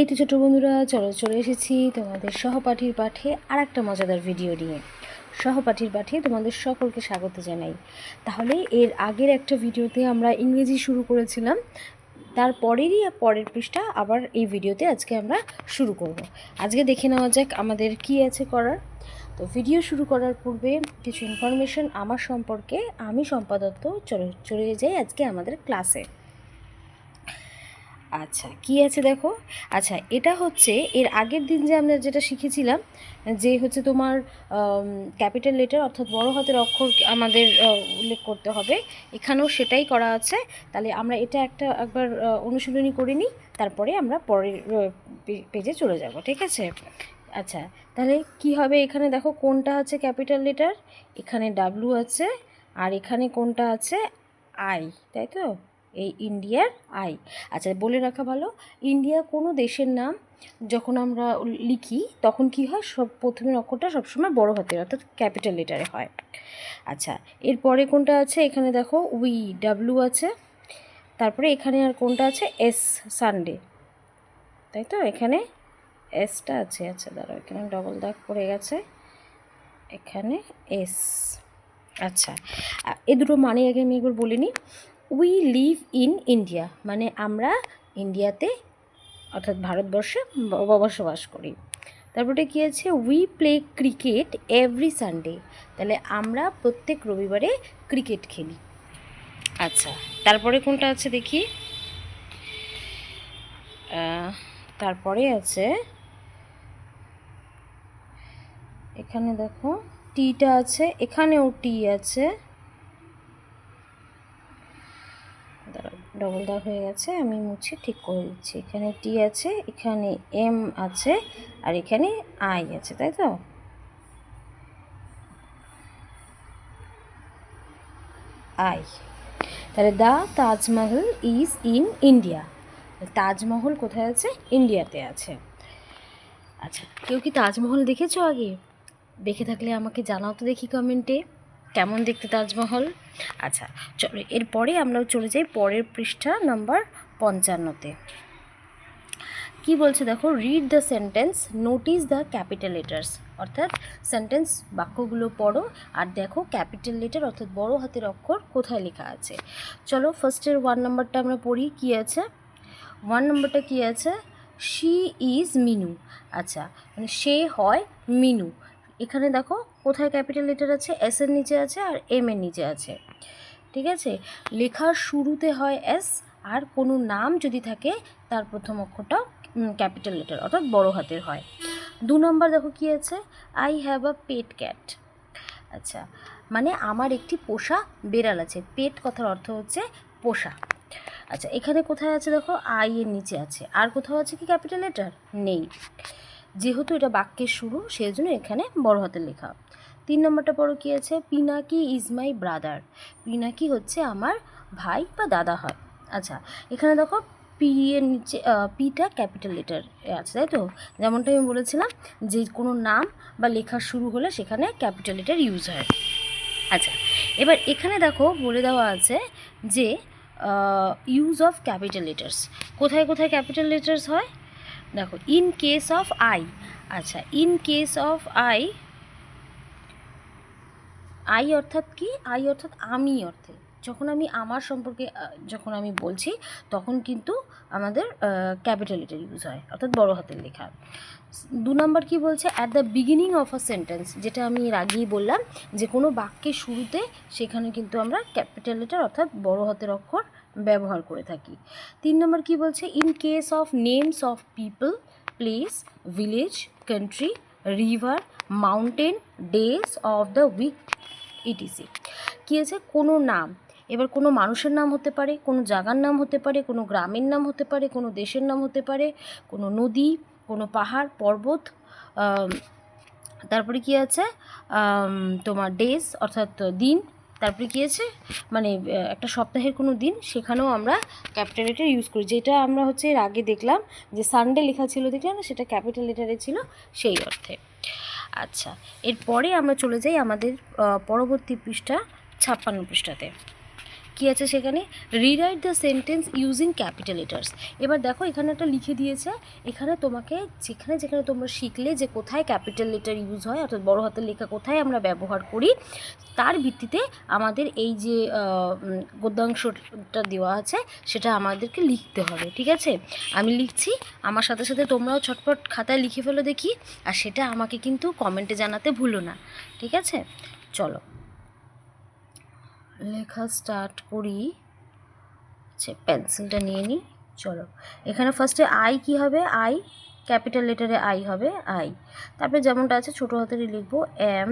এই তো ছোট বন্ধুরা, চলে এসেছি তোমাদের সহপাঠীর পাঠে আর একটা মজাদার ভিডিও নিয়ে। সহপাঠীর পাঠে তোমাদের সকলকে স্বাগত জানাই। তাহলে এর আগের একটা ভিডিওতে আমরা ইংরেজি শুরু করেছিলাম, তারপরেরই পরের পৃষ্ঠা আবার এই ভিডিওতে আজকে আমরা শুরু করব। আজকে দেখে নেওয়া যাক আমাদের কি আছে করার। তো ভিডিও শুরু করার পূর্বে কিছু ইনফরমেশন আমার সম্পর্কে। আমি শম্পা দত্ত। চলে যাই আজকে আমাদের ক্লাসে। আচ্ছা, কি আছে দেখো। আচ্ছা, এটা হচ্ছে এর আগের দিন যে আমরা যেটা শিখেছিলাম, যে হচ্ছে তোমার ক্যাপিটাল লেটার অর্থাৎ বড় হাতের অক্ষর আমাদের উল্লেখ করতে হবে। এখানেও সেটাই করা আছে। তাহলে আমরা এটা একবার অনুশীলনী করে নিই, তারপরে আমরা পরের পেজে চলে যাব, ঠিক আছে? আচ্ছা, তাহলে কি হবে, এখানে দেখো কোনটা আছে ক্যাপিটাল লেটার, এখানে ডাব্লু আছে, আর এখানে কোনটা আছে আই, তাই তো? এই ইন্ডিয়ার আই। আচ্ছা, বলে রাখা ভালো, ইন্ডিয়া কোনো দেশের নাম যখন আমরা লিখি তখন কি হয়, সব প্রথমের অক্ষরটা সবসময় বড় হাতের অর্থাৎ ক্যাপিটাল লেটারে হয়। আচ্ছা, এরপরে কোনটা আছে, এখানে দেখো উই, ডাব্লু আছে, তারপরে এখানে আর কোনটা আছে, এস, সানডে, তাই তো? এখানে এসটা আছে। আচ্ছা দাঁড়াও, এখানে ডবল দাগ পড়ে গেছে, এখানে এস। আচ্ছা, এ দুটো মানে আগে আমি একবার বলে নিই। উই লিভ ইন ইন্ডিয়া মানে আমরা ইন্ডিয়াতে অর্থাৎ ভারতবর্ষে বসবাস করি। তারপরে কী আছে, we play cricket every Sunday, তাহলে আমরা প্রত্যেক রবিবারে ক্রিকেট খেলি। আচ্ছা, তারপরে কোনটা আছে দেখি, তারপরে আছে এখানে দেখো টিটা আছে, এখানেও টি আছে, ডবল দাগ হয়ে গেছে, আমি মুছে ঠিক করে দিচ্ছি। এখানে টি আছে, এখানে এম আছে, আর এখানে আই আছে, তাই তো? আই। তাহলে the Taj Mahal is in India, Taj Mahal কোথায় আছে, ইন্ডিয়াতে আছে। আচ্ছা, কেউ কি তাজমহল দেখেছো আগে? দেখে থাকলে আমাকে জানাও তো দেখি কমেন্টে, কেমন দেখতে তাজমহল। আচ্ছা চলো, এরপরে আমরা চলে যাই পরের পৃষ্ঠা নাম্বার 55-তে। কি বলছে দেখো, read the sentence, notice the capital letters, অর্থাৎ সেন্টেন্স বাক্যগুলো পড়ো আর দেখো ক্যাপিটাল লেটার অর্থাৎ বড় হাতের অক্ষর কোথায় লেখা আছে। চলো ফার্স্টের 1 নম্বরটা আমরা পড়ি। কি আছে 1 নম্বরটা, কি আছে, শি ইজ মিনু। আচ্ছা, মানে সে হয় মিনু। এখানে দেখো কোথায় ক্যাপিটাল লেটার আছে, এস এর নিচে আছে আর এম এর নিচে আছে, ঠিক আছে? লেখার শুরুতে হয় এস, আর কোনো নাম যদি থাকে তার প্রথম অক্ষরটাও ক্যাপিটাল লেটার অর্থাৎ বড় হাতের হয়। 2 নম্বর দেখো কি আছে, I have a pet cat. আচ্ছা, মানে আমার একটি পোষা বেড়াল আছে। পেট কথার অর্থ হচ্ছে পোষা। আচ্ছা, এখানে কোথায় আছে দেখো, আই এর নিচে আছে, আর কোথাও আছে কি ক্যাপিটাল লেটার নেই, যেহেতু এটা বাক্যের শুরু সেই জন্য এখানে বড় হাতের লেখা। 3 নম্বরটা পড়ো, কি আছে, Pinaki is my brother. Pinaki হচ্ছে আমার ভাই বা দাদা হয়। আচ্ছা, এখানে দেখো পি এর নিচে পিটা ক্যাপিটাল লেটার আছে, তাই তো? যেমনটা আমি বলেছিলাম যে কোনো নাম বা লেখা শুরু হলে সেখানে ক্যাপিটাল লেটার ইউজ হয়। আচ্ছা, এবার এখানে দেখো বলে দেওয়া আছে যে ইউজ অফ ক্যাপিটাল লেটার্স, কোথায় কোথায় ক্যাপিটাল লেটার্স হয় দেখো, ইন কেস অফ আই। আচ্ছা, in case of I, I অর্থাৎ কি, আই অর্থাৎ আমি অর্থে, যখন আমি আমার সম্পর্কে যখন আমি বলছি তখন কিন্তু আমাদের ক্যাপিটাল লেটার ইউজ হয় অর্থাৎ বড় হাতের লেখা। 2 নম্বর কি বলছে, at the beginning of a sentence, যেটা আমি এর আগেই বললাম যে কোনো বাক্যের শুরুতে সেখানে কিন্তু আমরা ক্যাপিটাল লেটার অর্থাৎ বড় হাতের অক্ষর ব্যবহার করে থাকি। 3 নম্বর কি বলছে, in case of names of people, places, village, country, river, mountain, days of the week, ETC. কী আছে, কোনো নাম, এবার কোনো মানুষের নাম হতে পারে, কোনো জায়গার নাম হতে পারে, কোনো গ্রামের নাম হতে পারে, কোনো দেশের নাম হতে পারে, কোনো নদী, কোনো পাহাড় পর্বত, তারপরে কি আছে তোমার ডেজ অর্থাৎ দিন, তারপরে কী আছে মানে একটা সপ্তাহের কোনো দিন, সেখানেও আমরা ক্যাপিটাল লেটার ইউজ করি। যেটা আমরা হচ্ছে এর আগে দেখলাম যে সানডে লেখা ছিল, দেখলাম না, সেটা ক্যাপিটাল লেটারে ছিল সেই অর্থে। আচ্ছা, এরপরে আমরা চলে যাই আমাদের পরবর্তী পৃষ্ঠা 56 পৃষ্ঠাতে। কী আছে সেখানে, rewrite the sentence using capital letters. এবার দেখো এখানে একটা লিখে দিয়েছে, এখানে তোমাকে যেখানে যেখানে তোমরা শিখলে যে কোথায় ক্যাপিটাল লেটার ইউজ হয়, অর্থাৎ বড় হাতের লেখা কোথায় আমরা ব্যবহার করি, তার ভিত্তিতে আমাদের এই যে গদ্যাংশটা দেওয়া আছে সেটা আমাদেরকে লিখতে হবে। ঠিক আছে, আমি লিখছি, আমার সাথে সাথে তোমরাও ছটপট খাতায় লিখে ফেলো দেখি, আর সেটা আমাকে কিন্তু কমেন্টে জানাতে ভুলো না। ঠিক আছে, চলো লেখা স্টার্ট করি। আচ্ছা, পেন্সিলটা নিয়ে নিই। চলো, এখানে ফার্স্টে আই কি হবে, আই ক্যাপিটাল লেটারে আই হবে, আই। তারপরে যেমনটা আছে ছোটো হাতেরই লিখবো, এম।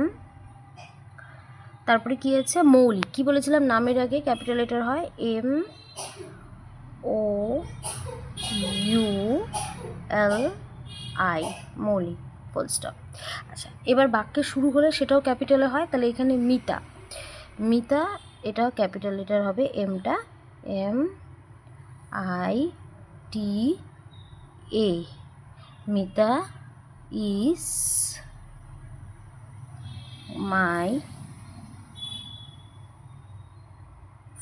তারপরে কি আছে, মৌলিক। কি বলেছিলাম, নামের আগে ক্যাপিটাল লেটার হয়, M O U L I, Moulik, full stop. আচ্ছা, এবার বাক্যে শুরু হলে সেটাও ক্যাপিটালে হয়, তাহলে এখানে মিতা, মিতা এটাও ক্যাপিটাল লেটার হবে, এমটা, M I T A, Mita is my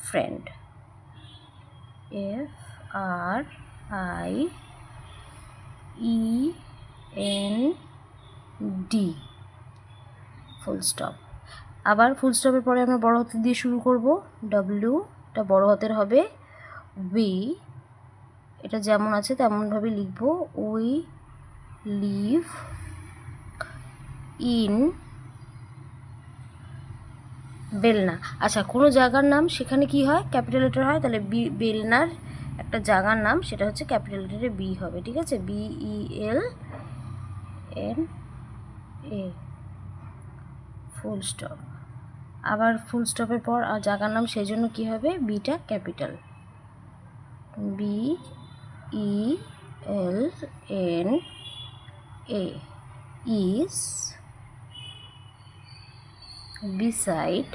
friend, F R I E N D, full stop. আবার ফুল স্টপের পরে আমরা বড় হাতের দিয়ে শুরু করব, ডব্লিউ এটা বড় হাতের হবে, উই এটা যেমন আছে তেমনভাবে লিখব, উই লিভ ইন বেলনা। আচ্ছা, কোনো জায়গার নাম সেখানে কি হয়, ক্যাপিটাল লেটার হয়, তাহলে বেলনার একটা জায়গার নাম সেটা হচ্ছে ক্যাপিটাল লেটারে বি হবে। ঠিক আছে, BELNA, ফুল স্টপ। আবার ফুল স্টপের পর আর জায়গার নাম, সেই জন্য কী হবে, beta capital, BELNA is beside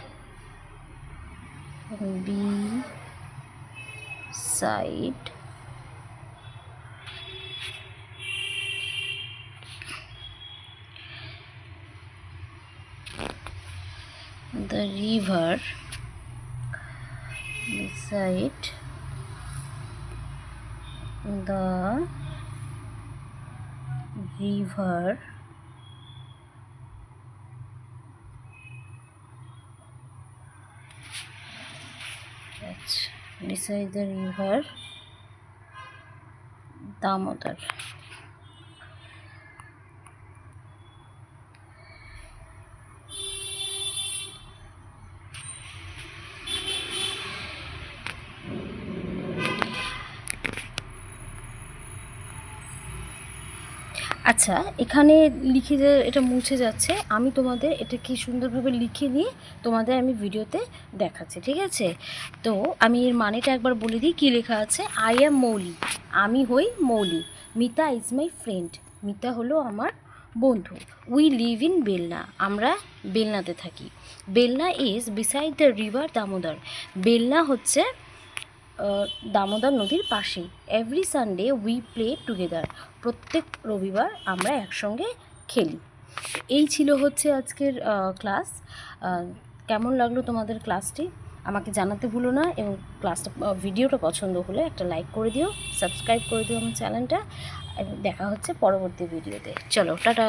the river, beside the river beside the river Damodar. আচ্ছা, এখানে লিখে যে এটা মুছে যাচ্ছে, আমি তোমাদের এটা কি সুন্দরভাবে লিখে নিয়ে তোমাদের আমি ভিডিওতে দেখাচ্ছি। ঠিক আছে, তো আমি এর মানেটা একবার বলে দিই। কী লেখা আছে, আই অ্যাম মৌলি, আমি হই Mouli, Mita is my friend, Mita হলো আমার বন্ধু, উই লিভ ইন বেলনা, আমরা বেলনাতে থাকি, Belna is beside the river Damodar, Belna হচ্ছে দামোদর নদীর পাশে, every Sunday we play together, প্রত্যেক রবিবার আমরা একসঙ্গে খেলি। এই ছিল হচ্ছে আজকের ক্লাস। কেমন লাগলো তোমাদের ক্লাসটি আমাকে জানাতে ভুলো না, এবং ক্লাসটা ভিডিওটা পছন্দ হলে একটা লাইক করে দিও, সাবস্ক্রাইব করে দিও আমার চ্যানেলটা, এবং দেখা হচ্ছে পরবর্তী ভিডিওতে। চলো, টাটা।